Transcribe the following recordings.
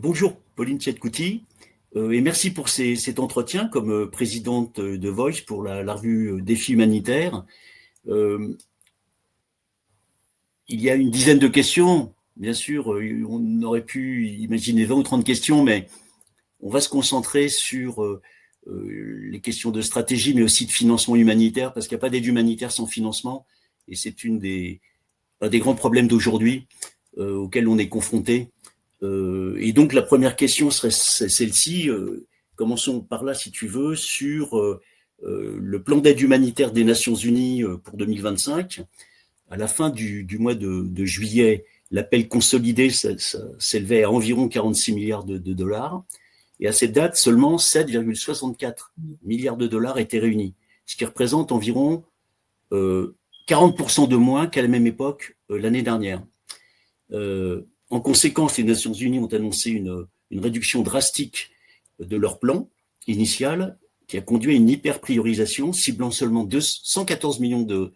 Bonjour Pauline Tchètkouti, et merci pour cet entretien comme présidente de Voice pour la revue Défis humanitaires. Euh, il y a une dizaine de questions, bien sûr, on aurait pu imaginer 20 ou 30 questions, mais on va se concentrer sur les questions de stratégie, mais aussi de financement humanitaire, parce qu'il n'y a pas d'aide humanitaire sans financement, et c'est un des grands problèmes d'aujourd'hui auxquels on est confronté. Et donc la première question serait celle-ci. Commençons par là, si tu veux, sur le plan d'aide humanitaire des Nations Unies pour 2025. À la fin du mois de juillet, l'appel consolidé s'élevait à environ 46 milliards de dollars. Et à cette date, seulement 7,64 milliards de dollars étaient réunis, ce qui représente environ 40% de moins qu'à la même époque l'année dernière. En conséquence, les Nations Unies ont annoncé une réduction drastique de leur plan initial qui a conduit à une hyper-priorisation ciblant seulement 114 millions de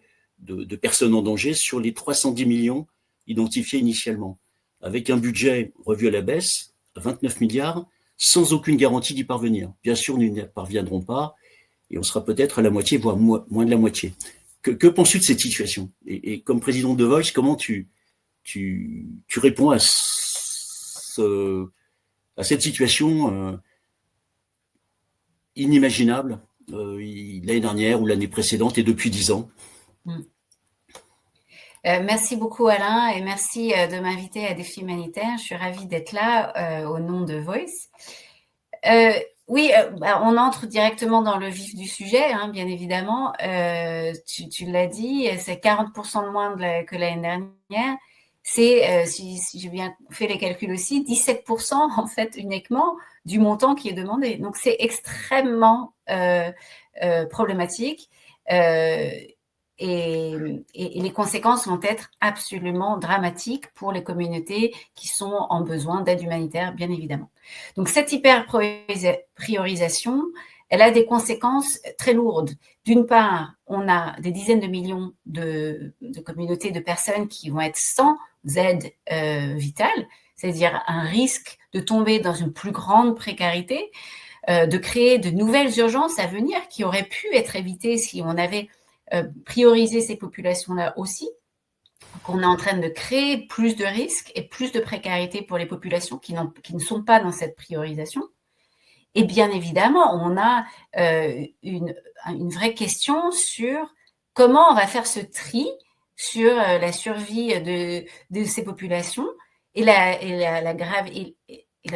personnes en danger sur les 310 millions identifiés initialement, avec un budget revu à la baisse à 29 milliards sans aucune garantie d'y parvenir. Bien sûr, nous n'y parviendrons pas et on sera peut-être à la moitié, voire moins de la moitié. Que penses-tu de cette situation ? Et comme président de Voice, comment tu réponds à cette situation inimaginable l'année dernière ou l'année précédente et depuis 10 ans. Merci beaucoup Alain et merci de m'inviter à Défis humanitaires. Je suis ravie d'être là au nom de Voice. Oui, on entre directement dans le vif du sujet, hein, bien évidemment. Tu l'as dit, c'est 40% de moins que l'année dernière. C'est, si j'ai bien fait les calculs aussi, 17% en fait uniquement du montant qui est demandé. Donc c'est extrêmement problématique. Et les conséquences vont être absolument dramatiques pour les communautés qui sont en besoin d'aide humanitaire, bien évidemment. Donc, cette hyper-priorisation, elle a des conséquences très lourdes. D'une part, on a des dizaines de millions de communautés de personnes qui vont être sans aide vitale, c'est-à-dire un risque de tomber dans une plus grande précarité, de créer de nouvelles urgences à venir qui auraient pu être évitées si on avait prioriser ces populations-là aussi. Donc, on est en train de créer plus de risques et plus de précarité pour les populations qui ne sont pas dans cette priorisation. Et bien évidemment, on a une vraie question sur comment on va faire ce tri sur la survie de ces populations et la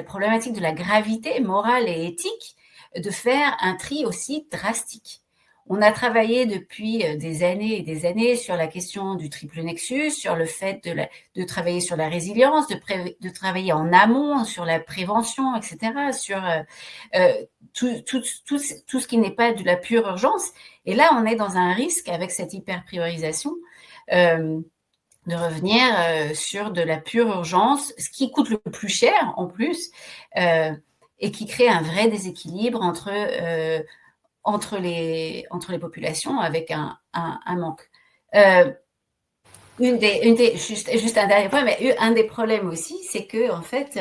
problématique de la gravité morale et éthique de faire un tri aussi drastique. On a travaillé depuis des années et des années sur la question du triple nexus, sur le fait de travailler sur la résilience, de travailler en amont, sur la prévention, etc., sur tout ce qui n'est pas de la pure urgence. Et là, on est dans un risque avec cette hyper-priorisation de revenir sur de la pure urgence, ce qui coûte le plus cher en plus, et qui crée un vrai déséquilibre entre les populations avec un manque. Juste un dernier point, mais un des problèmes aussi, c'est que en fait,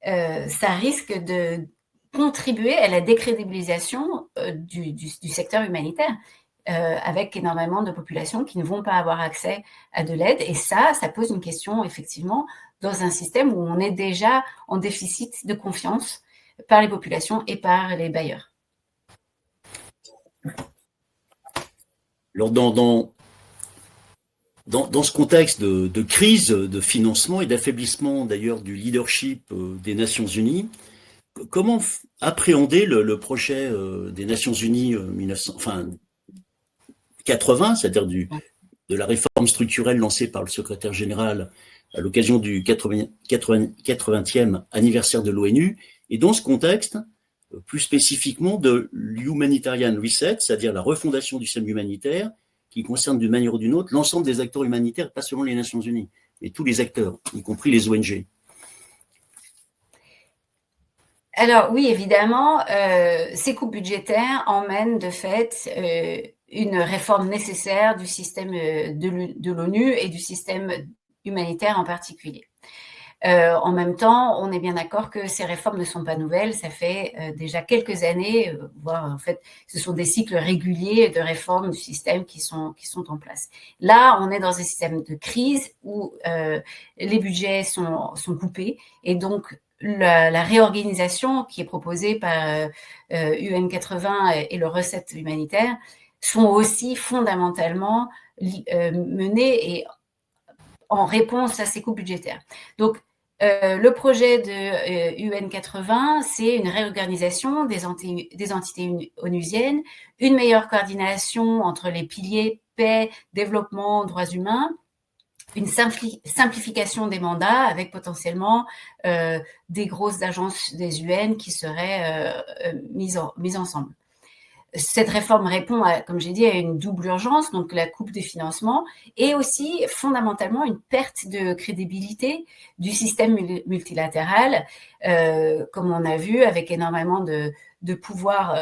ça risque de contribuer à la décrédibilisation du secteur humanitaire, avec énormément de populations qui ne vont pas avoir accès à de l'aide. Et ça pose une question, effectivement, dans un système où on est déjà en déficit de confiance par les populations et par les bailleurs. Alors dans ce contexte de crise, de financement et d'affaiblissement d'ailleurs du leadership des Nations Unies, comment appréhender le projet des Nations Unies 80, c'est-à-dire de la réforme structurelle lancée par le secrétaire général à l'occasion du 80e anniversaire de l'ONU, et dans ce contexte, plus spécifiquement de l'Humanitarian Reset, c'est-à-dire la refondation du système humanitaire, qui concerne d'une manière ou d'une autre l'ensemble des acteurs humanitaires, pas seulement les Nations Unies, mais tous les acteurs, y compris les ONG. Alors oui, évidemment, ces coupes budgétaires emmènent de fait une réforme nécessaire du système de l'ONU et du système humanitaire en particulier. En même temps, on est bien d'accord que ces réformes ne sont pas nouvelles. Ça fait déjà quelques années, voire en fait, ce sont des cycles réguliers de réformes du système qui sont en place. Là, on est dans un système de crise où les budgets sont coupés et donc la réorganisation qui est proposée par UN 80 et le recette humanitaire sont aussi fondamentalement menées et en réponse à ces coupes budgétaires. Donc, le projet de UN 80, c'est une réorganisation des entités onusiennes, une meilleure coordination entre les piliers paix, développement, droits humains, une simplification des mandats avec potentiellement des grosses agences des UN qui seraient mises ensemble. Cette réforme répond, comme j'ai dit, à une double urgence, donc la coupe des financements, et aussi fondamentalement une perte de crédibilité du système multilatéral, comme on a vu, avec énormément de pouvoirs,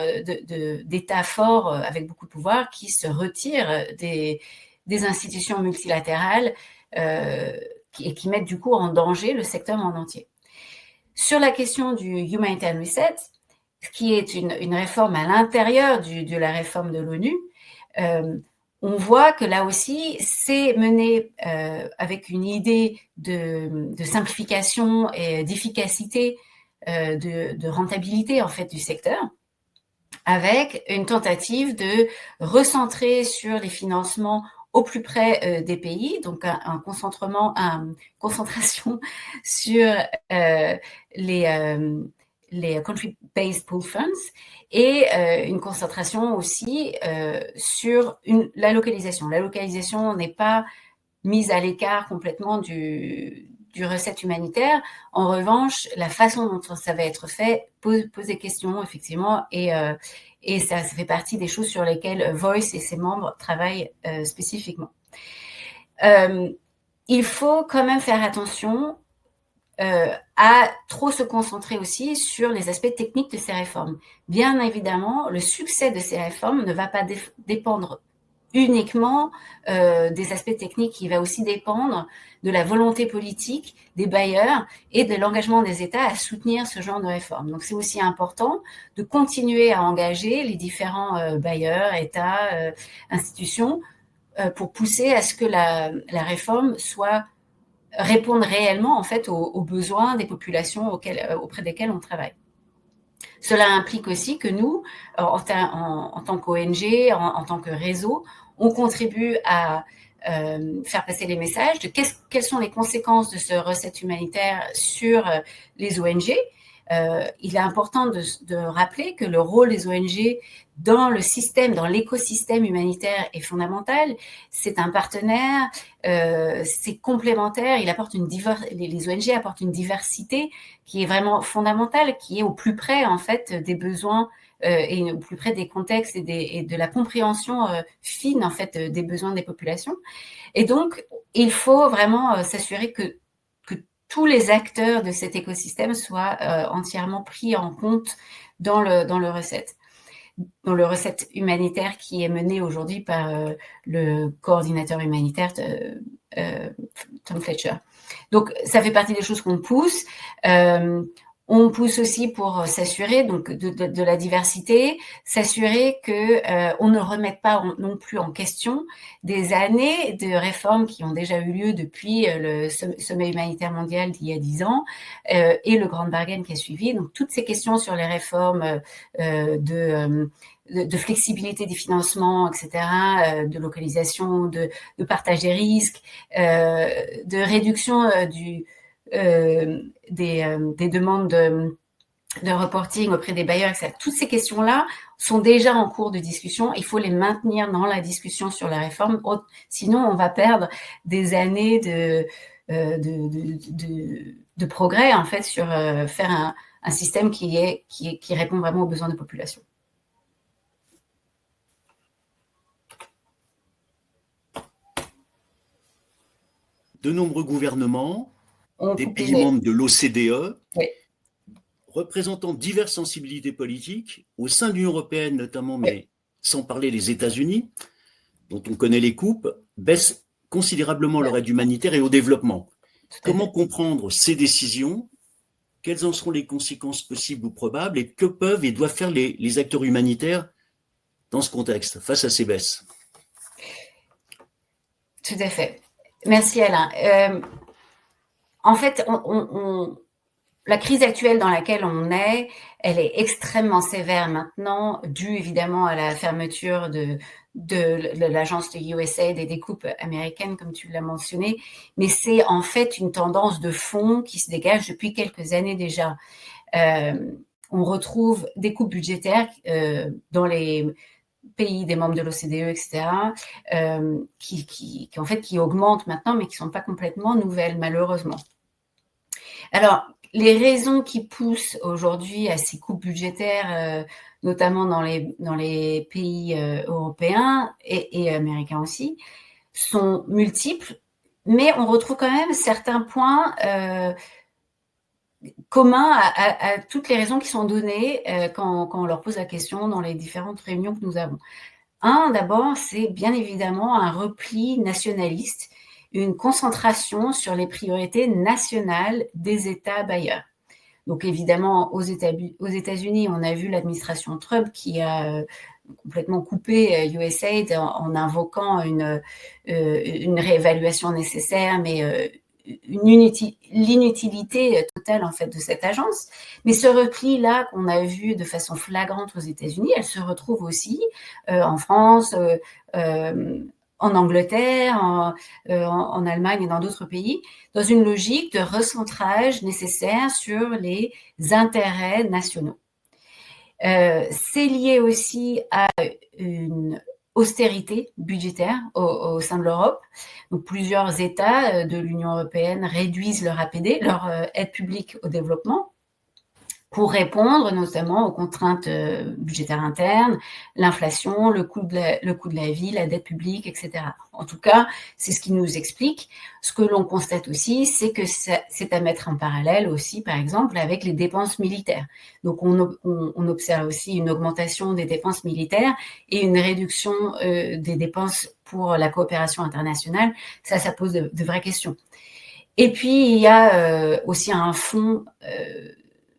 d'États forts avec beaucoup de pouvoir qui se retirent des institutions multilatérales et qui mettent du coup en danger le secteur en entier. Sur la question du Humanitarian Reset, qui est une réforme à l'intérieur de la réforme de l'ONU, on voit que là aussi, c'est mené avec une idée de simplification et d'efficacité, de rentabilité en fait du secteur, avec une tentative de recentrer sur les financements au plus près des pays, donc une concentration sur les Country-Based Pool Funds et une concentration aussi sur la localisation. La localisation n'est pas mise à l'écart complètement du recette humanitaire. En revanche, la façon dont ça va être fait pose des questions, effectivement, et ça fait partie des choses sur lesquelles Voice et ses membres travaillent spécifiquement. Il faut quand même faire attention à trop se concentrer aussi sur les aspects techniques de ces réformes. Bien évidemment, le succès de ces réformes ne va pas dépendre uniquement des aspects techniques, il va aussi dépendre de la volonté politique des bailleurs et de l'engagement des États à soutenir ce genre de réformes. Donc c'est aussi important de continuer à engager les différents bailleurs, États, institutions pour pousser à ce que la réforme réponde réellement en fait aux besoins des populations auprès desquelles on travaille. Cela implique aussi que nous, en tant qu'ONG, en tant que réseau, on contribue à faire passer les messages de quelles sont les conséquences de ce recette humanitaire sur les ONG. Il est important de rappeler que le rôle des ONG dans le système, dans l'écosystème humanitaire est fondamental. C'est un partenaire, c'est complémentaire. Les ONG apportent une diversité qui est vraiment fondamentale, qui est au plus près en fait des besoins et au plus près des contextes et de la compréhension fine en fait des besoins des populations. Et donc, il faut vraiment s'assurer que tous les acteurs de cet écosystème soient entièrement pris en compte dans le recette humanitaire qui est mené aujourd'hui par le coordinateur humanitaire Tom Fletcher. Donc, ça fait partie des choses qu'on pousse. On pousse aussi pour s'assurer donc de la diversité, s'assurer que on ne remette pas non plus en question des années de réformes qui ont déjà eu lieu depuis le sommet humanitaire mondial d'il y a 10 ans et le Grand Bargain qui a suivi. Donc toutes ces questions sur les réformes de flexibilité des financements, etc., de localisation, de partage des risques, de réduction des demandes de reporting auprès des bailleurs, etc. Toutes ces questions-là sont déjà en cours de discussion. Il faut les maintenir dans la discussion sur la réforme. Sinon, on va perdre des années de progrès, en fait, sur faire un système qui répond vraiment aux besoins de la population. De nombreux gouvernements, des pays membres de l'OCDE, oui, représentant diverses sensibilités politiques, au sein de l'Union européenne notamment, mais sans parler des États-Unis, dont on connaît les coupes, baissent considérablement leur aide humanitaire et au développement. Comment comprendre ces décisions? Quelles en seront les conséquences possibles ou probables? Et que peuvent et doivent faire les acteurs humanitaires dans ce contexte, face à ces baisses? Tout à fait. Merci Alain. En fait, la crise actuelle dans laquelle on est, elle est extrêmement sévère maintenant, due évidemment à la fermeture de l'agence de USAID et des coupes américaines, comme tu l'as mentionné, mais c'est en fait une tendance de fond qui se dégage depuis quelques années déjà. On retrouve des coupes budgétaires dans les pays des membres de l'OCDE, etc., qui augmentent maintenant, mais qui ne sont pas complètement nouvelles, malheureusement. Alors, les raisons qui poussent aujourd'hui à ces coupes budgétaires, notamment dans les pays européens et américains aussi, sont multiples, mais on retrouve quand même certains points communs à toutes les raisons qui sont données quand on leur pose la question dans les différentes réunions que nous avons. D'abord, c'est bien évidemment un repli nationaliste, une concentration sur les priorités nationales des États bailleurs. Donc évidemment, aux États-Unis, on a vu l'administration Trump qui a complètement coupé USAID en invoquant une réévaluation nécessaire, mais l'inutilité totale en fait de cette agence. Mais ce repli-là qu'on a vu de façon flagrante aux États-Unis, elle se retrouve aussi en France, en Angleterre, en Allemagne et dans d'autres pays, dans une logique de recentrage nécessaire sur les intérêts nationaux. C'est lié aussi à une austérité budgétaire au sein de l'Europe. Donc, plusieurs États de l'Union européenne réduisent leur APD, leur aide publique au développement, pour répondre notamment aux contraintes budgétaires internes, l'inflation, le coût de la vie, la dette publique, etc. En tout cas, c'est ce qui nous explique. Ce que l'on constate aussi, c'est que c'est à mettre en parallèle aussi, par exemple, avec les dépenses militaires. Donc, on observe aussi une augmentation des dépenses militaires et une réduction des dépenses pour la coopération internationale. Ça pose de vraies questions. Et puis, il y a aussi un fond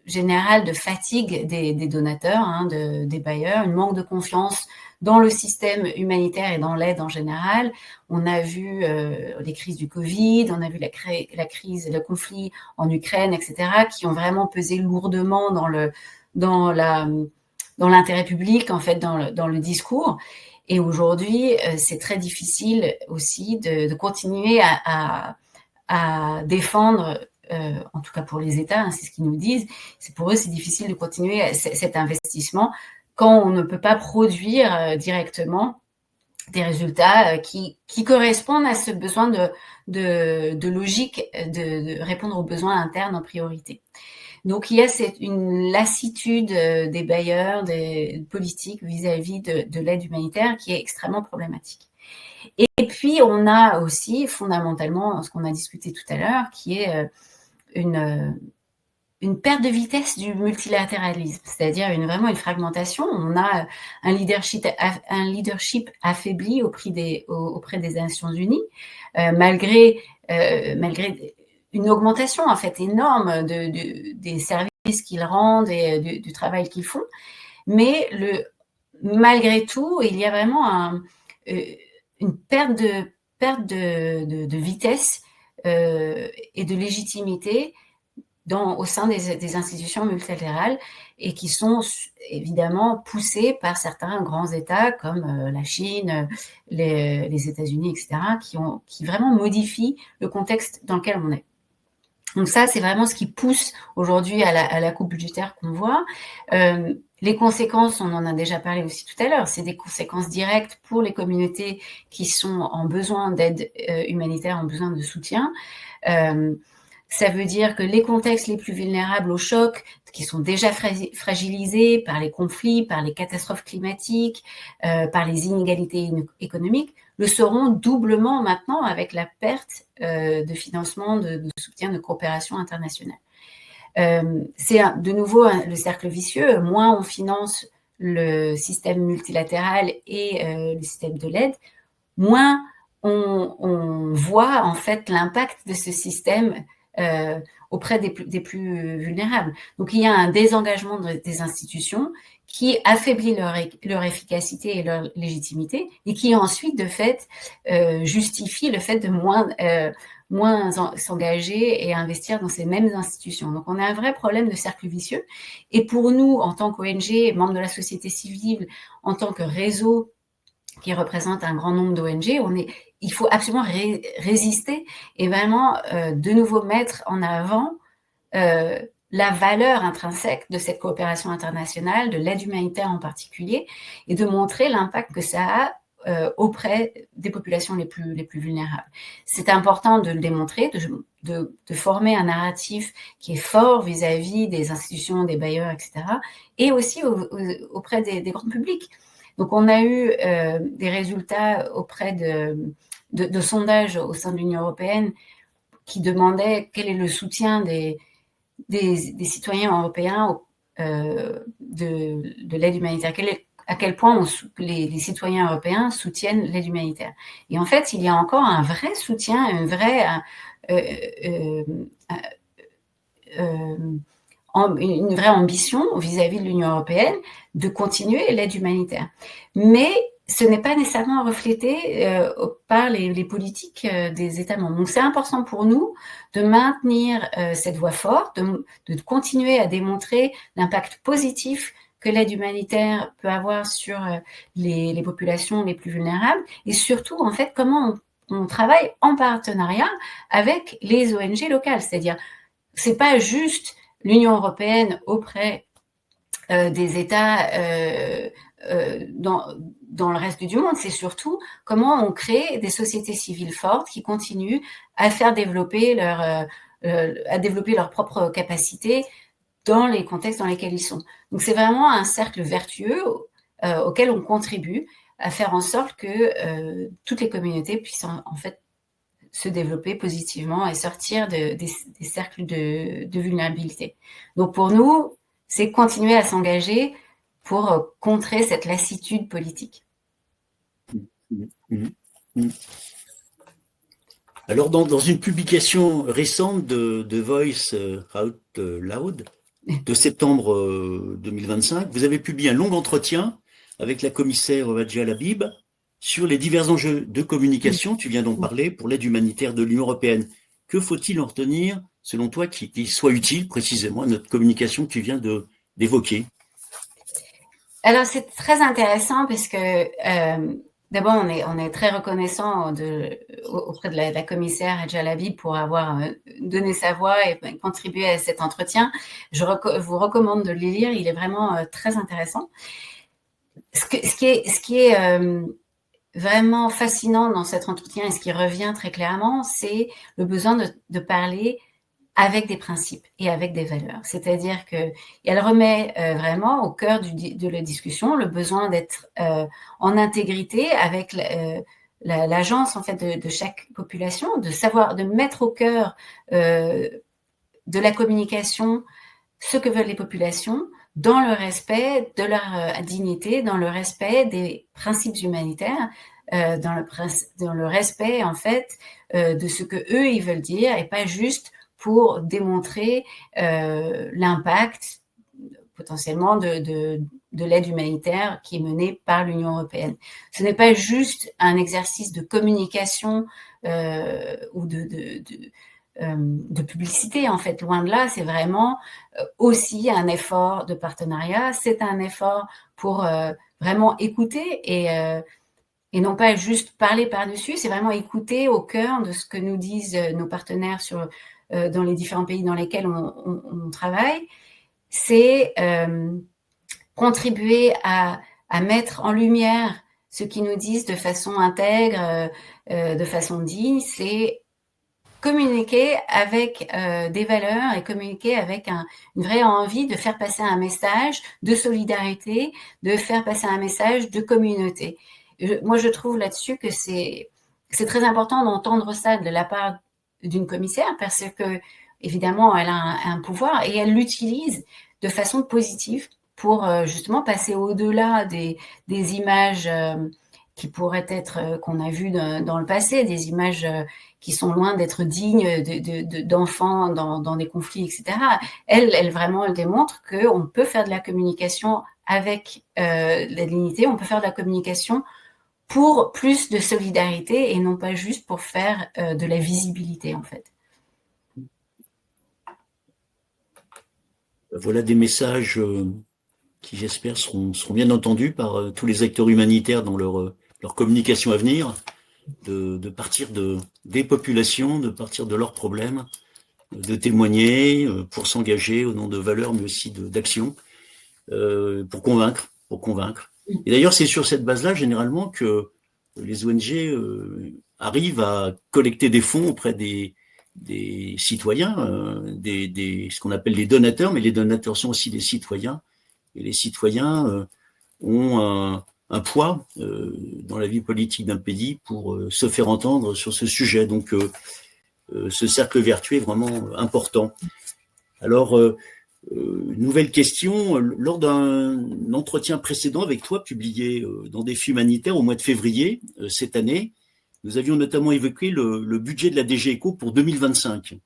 général de fatigue des donateurs, des bailleurs, un manque de confiance dans le système humanitaire et dans l'aide en général. On a vu les crises du Covid, on a vu la crise, le conflit en Ukraine, etc., qui ont vraiment pesé lourdement dans l'intérêt public, en fait, dans le discours. Et aujourd'hui, c'est très difficile aussi de continuer à défendre, en tout cas pour les États, c'est ce qu'ils nous disent, pour eux c'est difficile de continuer cet investissement quand on ne peut pas produire directement des résultats qui correspondent à ce besoin de logique, de répondre aux besoins internes en priorité. Donc il y a une lassitude des bailleurs, des politiques vis-à-vis de l'aide humanitaire qui est extrêmement problématique. Et puis, on a aussi fondamentalement ce qu'on a discuté tout à l'heure, qui est une perte de vitesse du multilatéralisme, c'est-à-dire vraiment une fragmentation. On a un leadership affaibli auprès des Nations Unies, malgré une augmentation en fait énorme des services qu'ils rendent et du travail qu'ils font. Mais malgré tout, il y a vraiment une perte de vitesse et de légitimité au sein des institutions multilatérales et qui sont évidemment poussées par certains grands États comme la Chine, les États-Unis, etc., qui vraiment modifient le contexte dans lequel on est. Donc ça, c'est vraiment ce qui pousse aujourd'hui à la coupe budgétaire qu'on voit. Les conséquences, on en a déjà parlé aussi tout à l'heure, c'est des conséquences directes pour les communautés qui sont en besoin d'aide humanitaire, en besoin de soutien. Ça veut dire que les contextes les plus vulnérables au choc, qui sont déjà fragilisés par les conflits, par les catastrophes climatiques, par les inégalités économiques, le seront doublement maintenant avec la perte de financement, de soutien, de coopération internationale. C'est de nouveau le cercle vicieux. Moins on finance le système multilatéral et le système de l'aide, moins on voit en fait l'impact de ce système auprès des plus vulnérables. Donc il y a un désengagement des institutions qui affaiblit leur efficacité et leur légitimité, et qui ensuite, de fait, justifie le fait de moins s'engager et investir dans ces mêmes institutions. Donc on a un vrai problème de cercle vicieux. Et pour nous, en tant qu'ONG, membres de la société civile, en tant que réseau qui représente un grand nombre d'ONG, il faut absolument résister et vraiment de nouveau mettre en avant la valeur intrinsèque de cette coopération internationale, de l'aide humanitaire en particulier, et de montrer l'impact que ça a auprès des populations les plus vulnérables. C'est important de le démontrer, de former un narratif qui est fort vis-à-vis des institutions, des bailleurs, etc., et aussi auprès des grands publics. Donc, on a eu des résultats auprès de sondages au sein de l'Union européenne qui demandaient quel est le soutien des citoyens européens de l'aide humanitaire. À quel point les citoyens européens soutiennent l'aide humanitaire. Et en fait, il y a encore un vrai soutien, une vraie ambition vis-à-vis de l'Union européenne de continuer l'aide humanitaire. Mais ce n'est pas nécessairement reflété par les politiques des États membres. Donc c'est important pour nous de maintenir cette voix forte, de continuer à démontrer l'impact positif que l'aide humanitaire peut avoir sur les populations les plus vulnérables, et surtout, en fait, comment on travaille en partenariat avec les ONG locales. C'est-à-dire, c'est pas juste l'Union européenne auprès des États dans le reste du monde, c'est surtout comment on crée des sociétés civiles fortes qui continuent à faire développer leurs propres capacités dans les contextes dans lesquels ils sont. Donc c'est vraiment un cercle vertueux auquel on contribue à faire en sorte que toutes les communautés puissent en fait se développer positivement et sortir des cercles de vulnérabilité. Donc pour nous, c'est continuer à s'engager pour contrer cette lassitude politique. Alors, dans une publication récente de Voice Out Loud de septembre 2025, vous avez publié un long entretien avec la commissaire Wadja Labib sur les divers enjeux de communication, tu viens d'en parler, pour l'aide humanitaire de l'Union européenne. Que faut-il en retenir, selon toi, qui soit utile précisément à notre communication que tu viens d'évoquer? Alors, c'est très intéressant parce que d'abord, on est très reconnaissant auprès de la commissaire Wadja Labib pour avoir donné sa voix et contribué à cet entretien. Je vous recommande de le lire, il est vraiment très intéressant. Ce qui est vraiment fascinant dans cet entretien et ce qui revient très clairement, c'est le besoin de parler avec des principes et avec des valeurs. C'est-à-dire qu'elle remet vraiment au cœur de la discussion le besoin d'être en intégrité avec l'agence en fait de chaque population, de mettre au cœur de la communication ce que veulent les populations, dans le respect de leur dignité, dans le respect des principes humanitaires, dans le respect en fait de ce que eux ils veulent dire, et pas juste pour démontrer l'impact potentiellement de l'aide humanitaire qui est menée par l'Union européenne. Ce n'est pas juste un exercice de communication ou de publicité, en fait, loin de là, c'est vraiment aussi un effort de partenariat, c'est un effort pour vraiment écouter et non pas juste parler par-dessus, c'est vraiment écouter au cœur de ce que nous disent nos partenaires dans les différents pays dans lesquels on travaille. C'est contribuer à mettre en lumière ce qu'ils nous disent de façon intègre, de façon digne, c'est communiquer avec des valeurs et communiquer avec une vraie envie de faire passer un message de solidarité, de faire passer un message de communauté. Moi, je trouve là-dessus que c'est très important d'entendre ça de la part d'une commissaire parce que, évidemment, elle a un pouvoir et elle l'utilise de façon positive pour justement passer au-delà des images qui pourraient être, qu'on a vues dans le passé, des images qui sont loin d'être dignes d'enfants dans des conflits, etc. Elle vraiment, elle démontre qu'on peut faire de la communication avec la dignité, on peut faire de la communication pour plus de solidarité et non pas juste pour faire de la visibilité, en fait. Voilà des messages qui, j'espère, seront bien entendus par tous les acteurs humanitaires dans leur communication à venir, de partir des populations, de partir de leurs problèmes, de témoigner pour s'engager au nom de valeurs, mais aussi d'actions, pour convaincre, pour convaincre. Et d'ailleurs, c'est sur cette base-là, généralement, que les ONG arrivent à collecter des fonds auprès des citoyens, ce qu'on appelle les donateurs, mais les donateurs sont aussi des citoyens. Et les citoyens ont un poids dans la vie politique d'un pays pour se faire entendre sur ce sujet. Donc, ce cercle vertueux est vraiment important. Alors, nouvelle question. Lors d'un entretien précédent avec toi, publié dans Défis humanitaires au mois de février cette année, nous avions notamment évoqué le budget de la DG ECO pour 2025,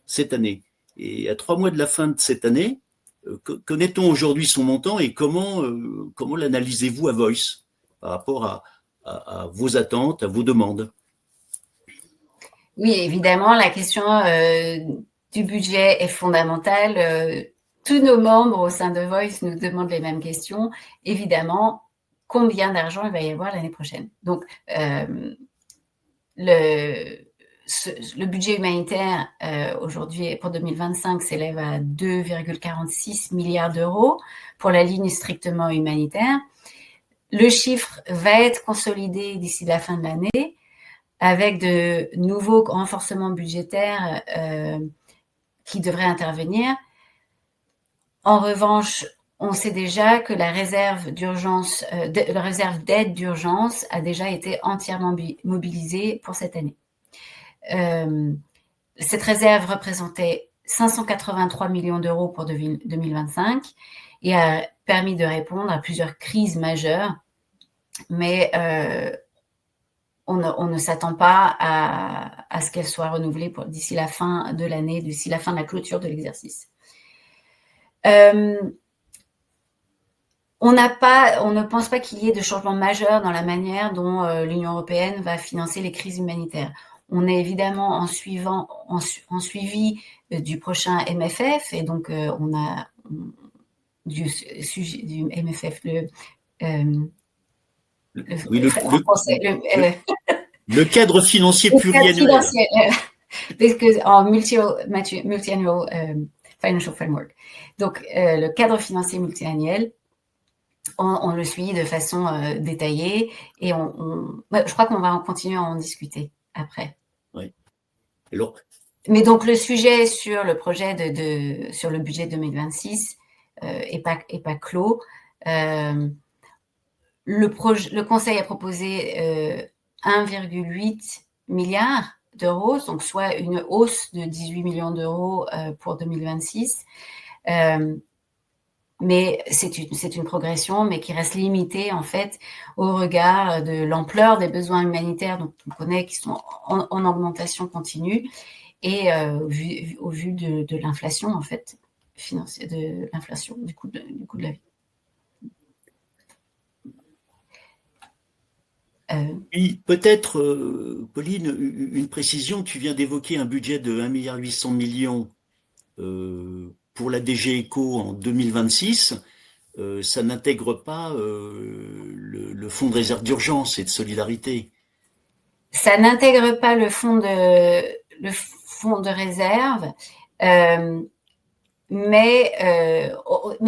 cette année. Et à 3 mois de la fin de cette année, connaît-on aujourd'hui son montant et comment l'analysez-vous à Voice par rapport à vos attentes, à vos demandes? Oui, évidemment, la question du budget est fondamentale. Tous nos membres au sein de Voice nous demandent les mêmes questions. Évidemment, combien d'argent il va y avoir l'année prochaine? Donc, le budget humanitaire aujourd'hui pour 2025 s'élève à 2,46 milliards d'euros pour la ligne strictement humanitaire. Le chiffre va être consolidé d'ici la fin de l'année avec de nouveaux renforcements budgétaires qui devraient intervenir. En revanche, on sait déjà que la réserve d'urgence, la réserve d'aide d'urgence a déjà été entièrement mobilisée pour cette année. Cette réserve représentait 583 millions d'euros pour 2025 et a permis de répondre à plusieurs crises majeures, mais on ne s'attend pas à ce qu'elle soit renouvelée d'ici la fin de l'année, d'ici la fin de la clôture de l'exercice. On ne pense pas qu'il y ait de changement majeur dans la manière dont l'Union européenne va financer les crises humanitaires. On est évidemment en suivi du prochain MFF, et donc on a du MFF, le cadre financier pluriannuel. En multi-annual financial framework. Donc, le cadre financier multi-annuel, on le suit de façon détaillée et je crois qu'on va en continuer à en discuter après. Oui. Alors, mais donc, le sujet sur le projet sur le budget 2026 est pas clos. Le Conseil a proposé 1,8 milliard d'euros, donc soit une hausse de 18 millions d'euros pour 2026. Mais c'est une progression, mais qui reste limitée en fait au regard de l'ampleur des besoins humanitaires dont on connaît qui sont en augmentation continue et au vu de l'inflation en fait financière, de l'inflation du coût de la vie. Oui, peut-être, Pauline, une précision. Tu viens d'évoquer un budget de 1,8 milliard pour la DG ECO en 2026. Ça n'intègre pas le fonds de réserve d'urgence et de solidarité. Ça n'intègre pas le fonds de réserve, mais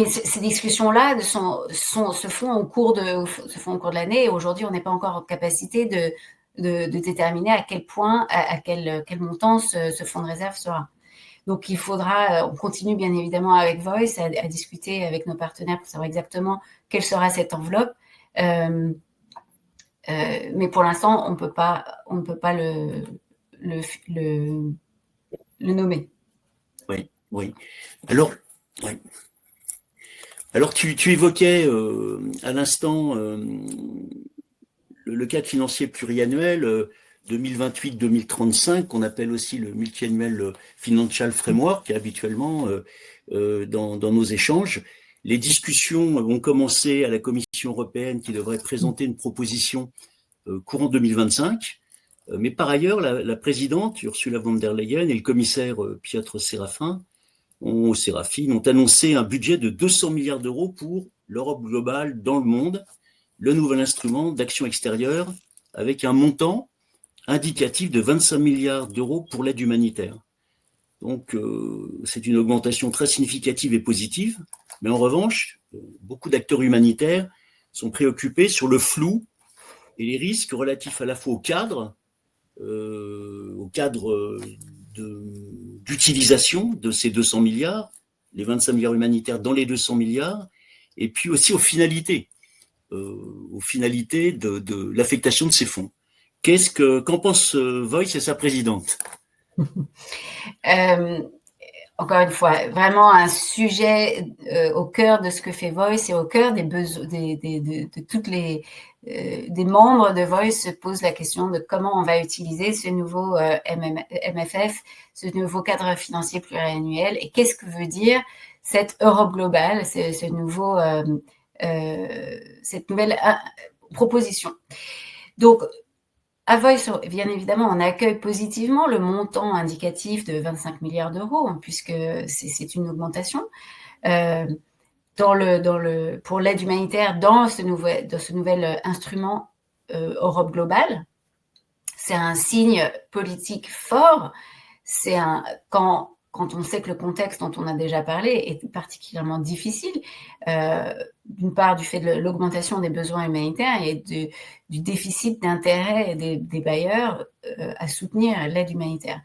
ces discussions-là se font au cours de l'année. Et aujourd'hui, on n'est pas encore en capacité de déterminer à quel point, à quel montant ce fonds de réserve sera. Donc, on continue bien évidemment avec Voice à discuter avec nos partenaires pour savoir exactement quelle sera cette enveloppe. Mais pour l'instant, on ne peut pas le nommer. Oui. Alors tu évoquais à l'instant le cadre financier pluriannuel 2028-2035, qu'on appelle aussi le Multi-Annual Financial Framework, habituellement dans nos échanges. Les discussions ont commencé à la Commission européenne qui devrait présenter une proposition courant 2025. Mais par ailleurs, la présidente Ursula von der Leyen et le commissaire Piotr Seraphine ont annoncé un budget de 200 milliards d'euros pour l'Europe globale dans le monde, le nouvel instrument d'action extérieure, avec un montant indicatif de 25 milliards d'euros pour l'aide humanitaire. Donc, c'est une augmentation très significative et positive. Mais en revanche, beaucoup d'acteurs humanitaires sont préoccupés sur le flou et les risques relatifs à la fois au cadre d'utilisation de ces 200 milliards, les 25 milliards humanitaires dans les 200 milliards, et puis aussi aux finalités de l'affectation de ces fonds. Qu'en pense Voice et sa présidente? Encore une fois, vraiment un sujet au cœur de ce que fait Voice et au cœur des besoins de toutes les des membres de Voice se posent la question de comment on va utiliser ce nouveau MFF, ce nouveau cadre financier pluriannuel, et qu'est-ce que veut dire cette Europe globale, cette nouvelle proposition. Donc, à Voice, bien évidemment, on accueille positivement le montant indicatif de 25 milliards d'euros, puisque c'est une augmentation. Pour l'aide humanitaire dans ce nouvel instrument Europe globale, c'est un signe politique fort. Quand on sait que le contexte dont on a déjà parlé est particulièrement difficile, d'une part du fait de l'augmentation des besoins humanitaires et du déficit d'intérêt des bailleurs à soutenir l'aide humanitaire.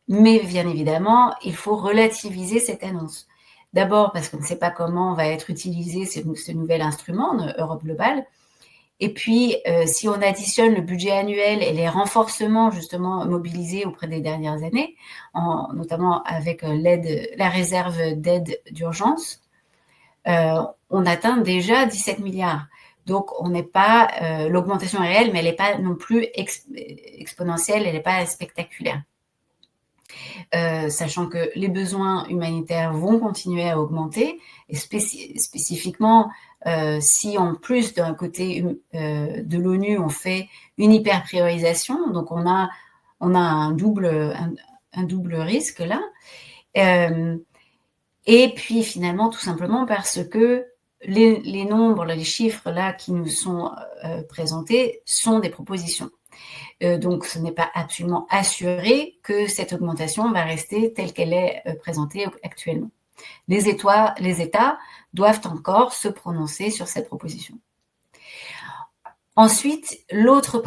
Mais bien évidemment, il faut relativiser cette annonce. D'abord parce qu'on ne sait pas comment va être utilisé ce nouvel instrument Europe globale. Et puis, si on additionne le budget annuel et les renforcements justement mobilisés auprès des dernières années, notamment avec la réserve d'aide d'urgence, on atteint déjà 17 milliards. Donc, on n'est pas l'augmentation est réelle, mais elle n'est pas non plus exponentielle, elle n'est pas spectaculaire. Sachant que les besoins humanitaires vont continuer à augmenter, et spécifiquement, si en plus d'un côté de l'ONU, on fait une hyper-priorisation, donc on a un double risque là, et puis finalement, tout simplement parce que les nombres, les chiffres là qui nous sont présentés sont des propositions. Donc, ce n'est pas absolument assuré que cette augmentation va rester telle qu'elle est présentée actuellement. Les États doivent encore se prononcer sur cette proposition. Ensuite, l'autre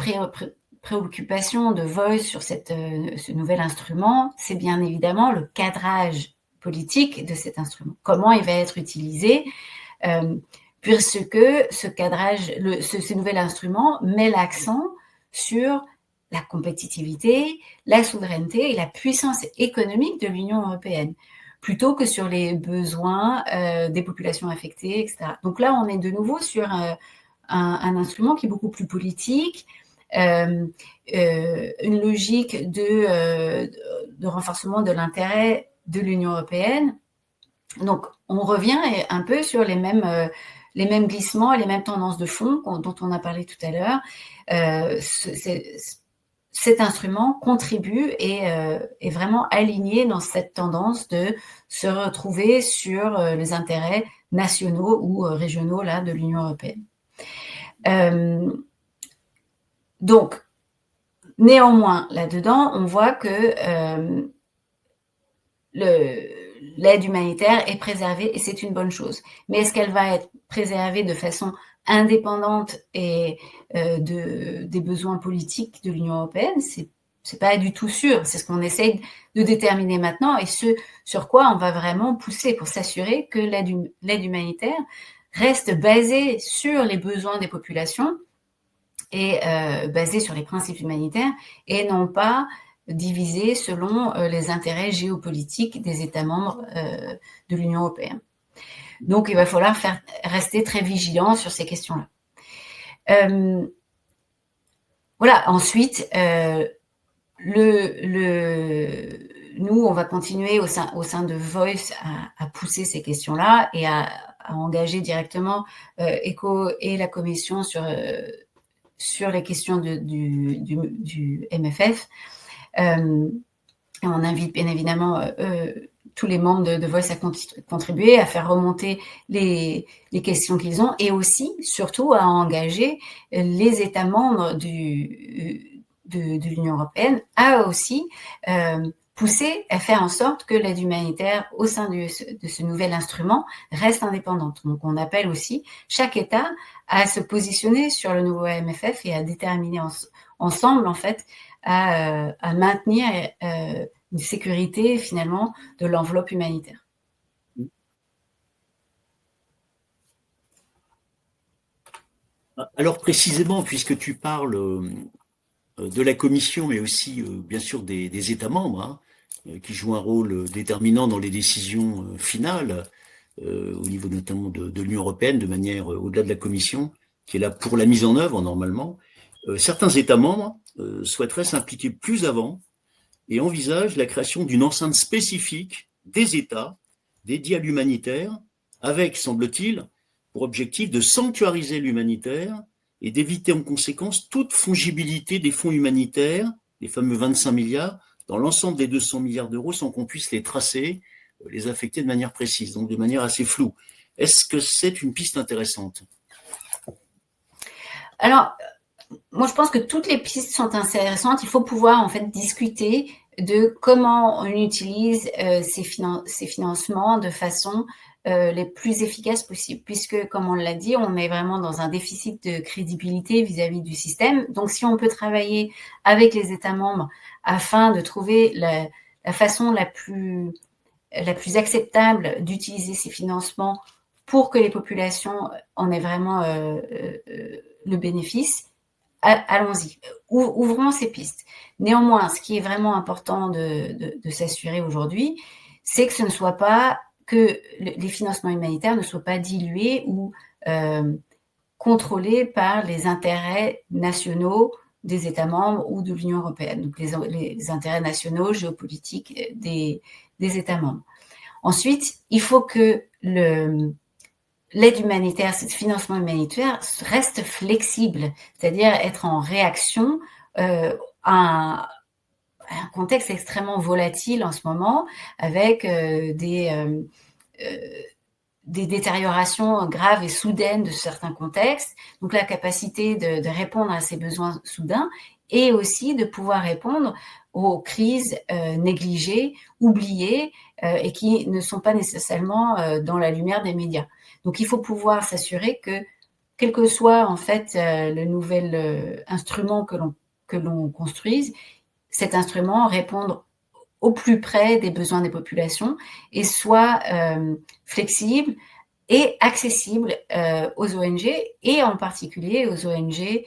préoccupation de Voice sur ce nouvel instrument, c'est bien évidemment le cadrage politique de cet instrument. Comment il va être utilisé, puisque ce nouvel instrument met l'accent sur la compétitivité, la souveraineté et la puissance économique de l'Union européenne, plutôt que sur les besoins des populations affectées, etc. Donc là, on est de nouveau sur un instrument qui est beaucoup plus politique, une logique de renforcement de l'intérêt de l'Union européenne. Donc, on revient un peu sur les mêmes glissements et les mêmes tendances de fond dont on a parlé tout à l'heure. Cet instrument contribue et est vraiment aligné dans cette tendance de se retrouver sur les intérêts nationaux ou régionaux là, de l'Union européenne. Donc, néanmoins, là-dedans, on voit que l'aide humanitaire est préservée et c'est une bonne chose. Mais est-ce qu'elle va être préservée de façon indépendante et des besoins politiques de l'Union européenne? C'est pas du tout sûr. C'est ce qu'on essaye de déterminer maintenant et ce sur quoi on va vraiment pousser pour s'assurer que l'aide humanitaire reste basée sur les besoins des populations et basée sur les principes humanitaires et non pas divisée selon les intérêts géopolitiques des États membres de l'Union européenne. Donc, il va falloir rester très vigilant sur ces questions-là. Voilà, ensuite, nous, on va continuer au sein de Voice à pousser ces questions-là et à engager directement ECHO et la Commission sur les questions du MFF. Et on invite bien évidemment tous les membres de Voice à contribuer, à faire remonter les questions qu'ils ont et aussi, surtout, à engager les États membres de l'Union européenne à aussi pousser à faire en sorte que l'aide humanitaire au sein de ce nouvel instrument reste indépendante. Donc, on appelle aussi chaque État à se positionner sur le nouveau MFF et à déterminer ensemble, en fait, à maintenir une sécurité, finalement, de l'enveloppe humanitaire. Alors précisément, puisque tu parles de la Commission, mais aussi bien sûr des États membres, hein, qui jouent un rôle déterminant dans les décisions finales, au niveau notamment de l'Union européenne, de manière au-delà de la Commission, qui est là pour la mise en œuvre normalement. Certains États membres souhaiteraient s'impliquer plus avant et envisagent la création d'une enceinte spécifique des États dédiée à l'humanitaire, avec, semble-t-il, pour objectif de sanctuariser l'humanitaire et d'éviter en conséquence toute fongibilité des fonds humanitaires, les fameux 25 milliards, dans l'ensemble des 200 milliards d'euros sans qu'on puisse les tracer, les affecter de manière précise, donc de manière assez floue. Est-ce que c'est une piste intéressante ? Alors, moi, je pense que toutes les pistes sont intéressantes. Il faut pouvoir, en fait, discuter de comment on utilise ces financements de façon les plus efficaces possibles, puisque, comme on l'a dit, on est vraiment dans un déficit de crédibilité vis-à-vis du système. Donc, si on peut travailler avec les États membres afin de trouver la façon la plus acceptable d'utiliser ces financements pour que les populations en aient vraiment le bénéfice, allons-y, ouvrons ces pistes. Néanmoins, ce qui est vraiment important de s'assurer aujourd'hui, c'est que ce ne soit pas que les financements humanitaires ne soient pas dilués ou contrôlés par les intérêts nationaux des États membres ou de l'Union européenne, donc les intérêts nationaux, géopolitiques des États membres. Ensuite, il faut que l'aide humanitaire, ce financement humanitaire reste flexible, c'est-à-dire être en réaction à un contexte extrêmement volatile en ce moment, avec des détériorations graves et soudaines de certains contextes, donc la capacité de répondre à ces besoins soudains et aussi de pouvoir répondre aux crises négligées, oubliées et qui ne sont pas nécessairement dans la lumière des médias. Donc il faut pouvoir s'assurer que, quel que soit en fait le nouvel instrument que l'on construise, cet instrument réponde au plus près des besoins des populations et soit flexible et accessible aux ONG et en particulier aux ONG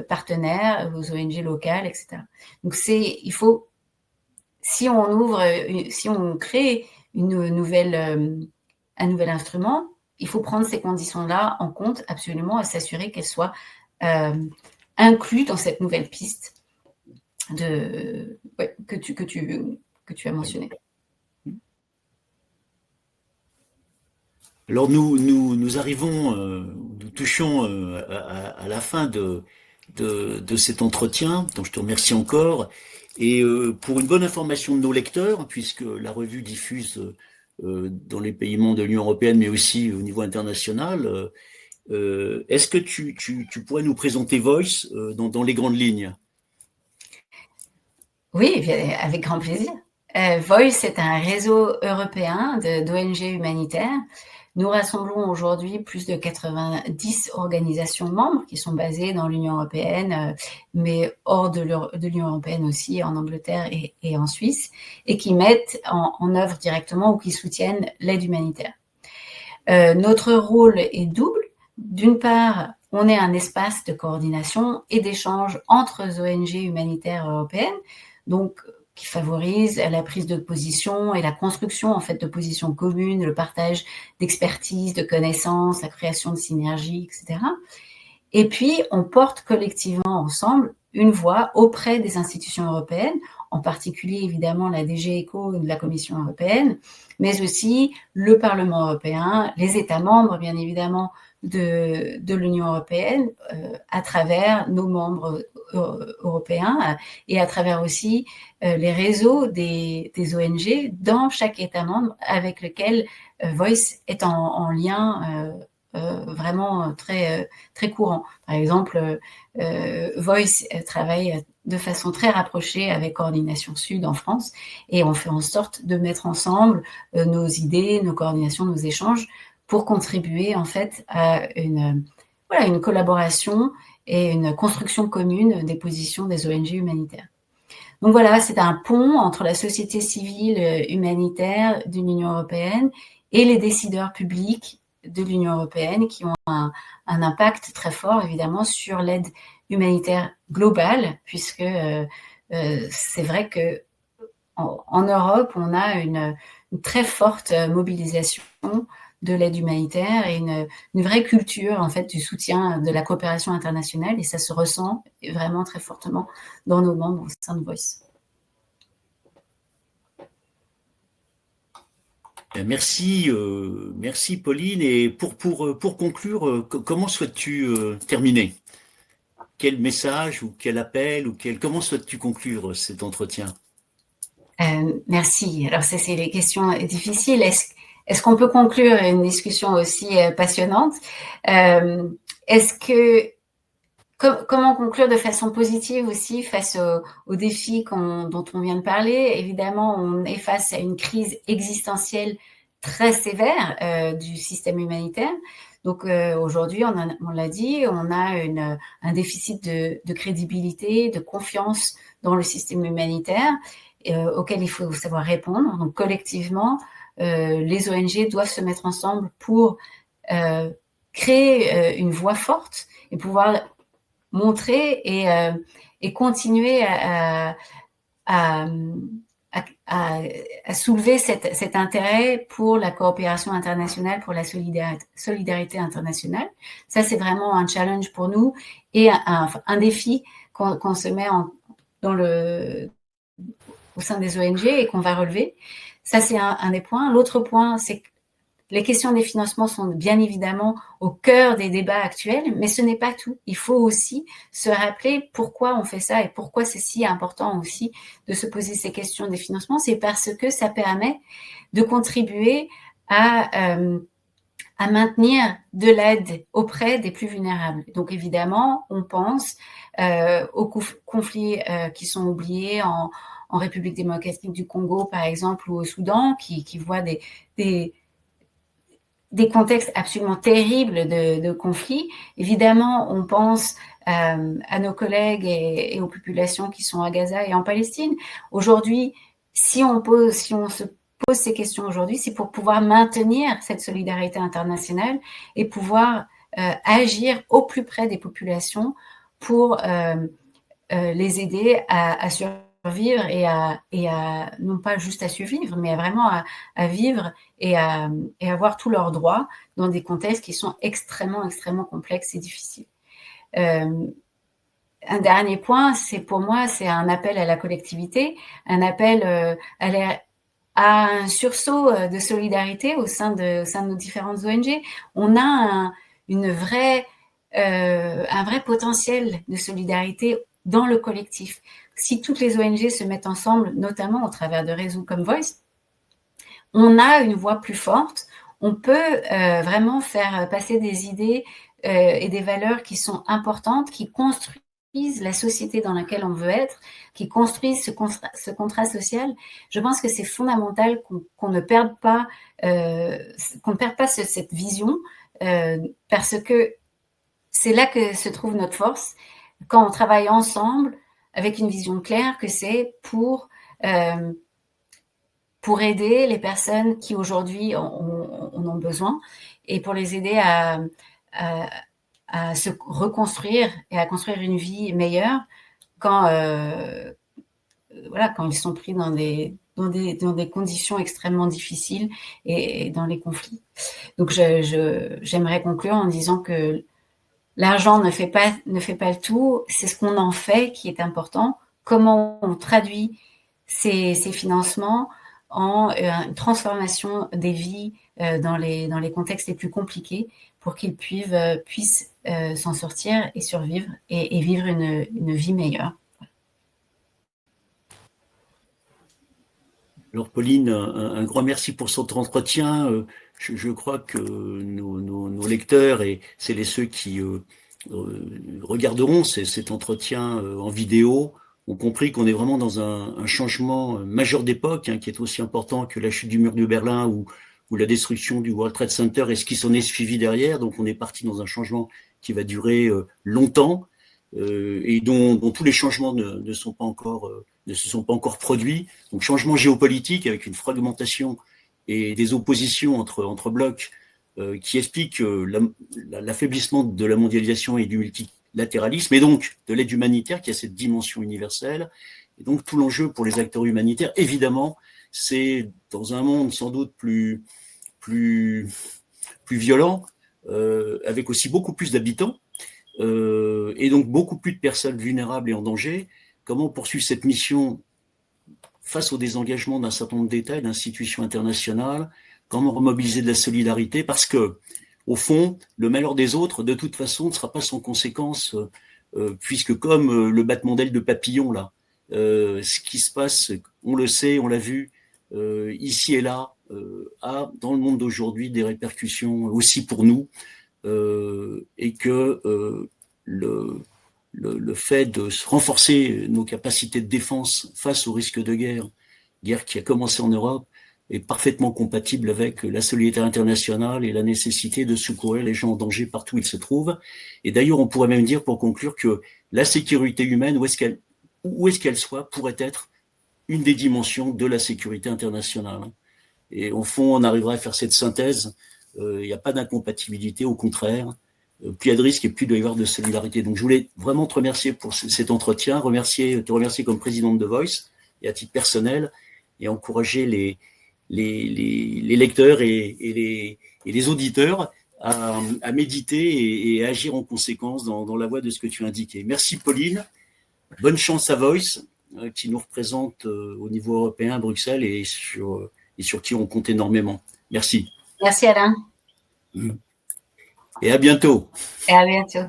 partenaires, aux ONG locales, etc. Donc il faut, si on crée un nouvel instrument, il faut prendre ces conditions-là en compte absolument et s'assurer qu'elles soient incluses dans cette nouvelle piste que tu as mentionné. Alors nous arrivons, nous touchons à la fin de cet entretien, donc je te remercie encore. Et pour une bonne information de nos lecteurs, puisque la revue diffuse dans les pays membres de l'Union européenne, mais aussi au niveau international, est-ce que tu pourrais nous présenter Voice dans les grandes lignes ? Oui, avec grand plaisir. Voice est un réseau européen d'ONG humanitaires. Nous rassemblons aujourd'hui plus de 90 organisations membres qui sont basées dans l'Union européenne, mais hors de l'Union européenne aussi, en Angleterre et en Suisse, et qui mettent en œuvre directement ou qui soutiennent l'aide humanitaire. Notre rôle est double. D'une part, on est un espace de coordination et d'échange entre ONG humanitaires européennes, donc qui favorise la prise de position et la construction en fait de positions communes, le partage d'expertise, de connaissances, la création de synergies, etc. Et puis, on porte collectivement ensemble une voix auprès des institutions européennes, en particulier évidemment la DG ECO de la Commission européenne, mais aussi le Parlement européen, les États membres bien évidemment de l'Union européenne, à travers nos membres européens et à travers aussi les réseaux des ONG dans chaque État membre avec lequel Voice est en lien vraiment très, très courant. Par exemple, Voice travaille de façon très rapprochée avec Coordination Sud en France et on fait en sorte de mettre ensemble nos idées, nos coordinations, nos échanges pour contribuer en fait à une collaboration et une construction commune des positions des ONG humanitaires. Donc voilà, c'est un pont entre la société civile humanitaire de l'Union européenne et les décideurs publics de l'Union européenne qui ont un impact très fort évidemment sur l'aide humanitaire globale, puisque c'est vrai que en Europe, on a une très forte mobilisation de l'aide humanitaire et une vraie culture en fait du soutien de la coopération internationale, et ça se ressent vraiment très fortement dans nos membres au sein de Voice. Merci, merci Pauline. Et pour conclure, comment souhaites-tu terminer? Quel message ou quel appel ou comment souhaites-tu conclure cet entretien? Merci. Alors ça, c'est les questions difficiles. Est-ce qu'on peut conclure une discussion aussi passionnante? Comment conclure de façon positive aussi face aux défis dont on vient de parler? Évidemment, on est face à une crise existentielle très sévère du système humanitaire. Donc aujourd'hui, on l'a dit, on a un déficit de crédibilité, de confiance dans le système humanitaire auquel il faut savoir répondre. Donc collectivement, les ONG doivent se mettre ensemble pour créer une voix forte et pouvoir montrer et continuer à soulever cet intérêt pour la coopération internationale, pour la solidarité internationale. Ça, c'est vraiment un challenge pour nous et un défi qu'on se met au sein des ONG et qu'on va relever. Ça, c'est un des points. L'autre point, c'est que les questions des financements sont bien évidemment au cœur des débats actuels, mais ce n'est pas tout. Il faut aussi se rappeler pourquoi on fait ça et pourquoi c'est si important aussi de se poser ces questions des financements. C'est parce que ça permet de contribuer à maintenir de l'aide auprès des plus vulnérables. Donc évidemment, on pense aux conflits qui sont oubliés en République démocratique du Congo, par exemple, ou au Soudan, qui voient des contextes absolument terribles de conflits. Évidemment, on pense à nos collègues et aux populations qui sont à Gaza et en Palestine. Aujourd'hui, si on se pose ces questions aujourd'hui, c'est pour pouvoir maintenir cette solidarité internationale et pouvoir agir au plus près des populations pour les aider à survivre et à non pas juste à survivre, mais vraiment à vivre et à avoir tous leurs droits dans des contextes qui sont extrêmement, extrêmement complexes et difficiles. Un dernier point, pour moi, c'est un appel à la collectivité, un appel à un sursaut de solidarité au sein de nos différentes ONG. On a un vrai potentiel de solidarité dans le collectif. Si toutes les ONG se mettent ensemble, notamment au travers de réseaux comme Voice, on a une voix plus forte. On peut vraiment faire passer des idées et des valeurs qui sont importantes, qui construisent la société dans laquelle on veut être, qui construisent ce contrat social. Je pense que c'est fondamental qu'on ne perde pas cette vision parce que c'est là que se trouve notre force. Quand on travaille ensemble avec une vision claire que c'est pour aider les personnes qui aujourd'hui en ont besoin et pour les aider à se reconstruire et à construire une vie meilleure quand ils sont pris dans des conditions extrêmement difficiles et dans les conflits. Donc j'aimerais conclure en disant que l'argent ne fait pas le tout, c'est ce qu'on en fait qui est important, comment on traduit ces financements en une transformation des vies dans les contextes les plus compliqués pour qu'ils puissent s'en sortir et survivre et vivre une vie meilleure. Alors Pauline, un grand merci pour cet entretien. Je crois que nos lecteurs et celles et ceux qui regarderont cet entretien en vidéo ont compris qu'on est vraiment dans un changement majeur d'époque, hein, qui est aussi important que la chute du mur de Berlin ou la destruction du World Trade Center et ce qui s'en est suivi derrière. Donc on est parti dans un changement qui va durer longtemps et dont tous les changements ne sont pas encore ne se sont pas encore produits. Donc changement géopolitique avec une fragmentation et des oppositions entre blocs qui expliquent l'affaiblissement de la mondialisation et du multilatéralisme, et donc de l'aide humanitaire qui a cette dimension universelle. Et donc tout l'enjeu pour les acteurs humanitaires, évidemment, c'est dans un monde sans doute plus violent, avec aussi beaucoup plus d'habitants, et donc beaucoup plus de personnes vulnérables et en danger. Comment poursuivre cette mission face au désengagement d'un certain nombre d'États et d'institutions internationales? Comment remobiliser de la solidarité? Parce que, au fond, le malheur des autres, de toute façon, ne sera pas sans conséquence, puisque comme le battement d'ailes de papillon, là, ce qui se passe, on le sait, on l'a vu, ici et là, a, dans le monde d'aujourd'hui, des répercussions aussi pour nous, et que le fait de renforcer nos capacités de défense face au risque de guerre qui a commencé en Europe, est parfaitement compatible avec la solidarité internationale et la nécessité de secourir les gens en danger partout où ils se trouvent. Et d'ailleurs, on pourrait même dire, pour conclure, que la sécurité humaine, où est-ce qu'elle soit, pourrait être une des dimensions de la sécurité internationale. Et au fond, on arriverait à faire cette synthèse. Il n'y a pas d'incompatibilité, au contraire. Plus il y a de risques et plus il doit y avoir de solidarité. Donc je voulais vraiment te remercier pour cet entretien, te remercier comme présidente de Voice et à titre personnel, et encourager les lecteurs et les auditeurs à méditer et à agir en conséquence dans la voie de ce que tu as indiqué. Merci Pauline, bonne chance à Voice, qui nous représente au niveau européen à Bruxelles et sur qui on compte énormément. Merci. Merci Alain. Et à bientôt. Et à bientôt.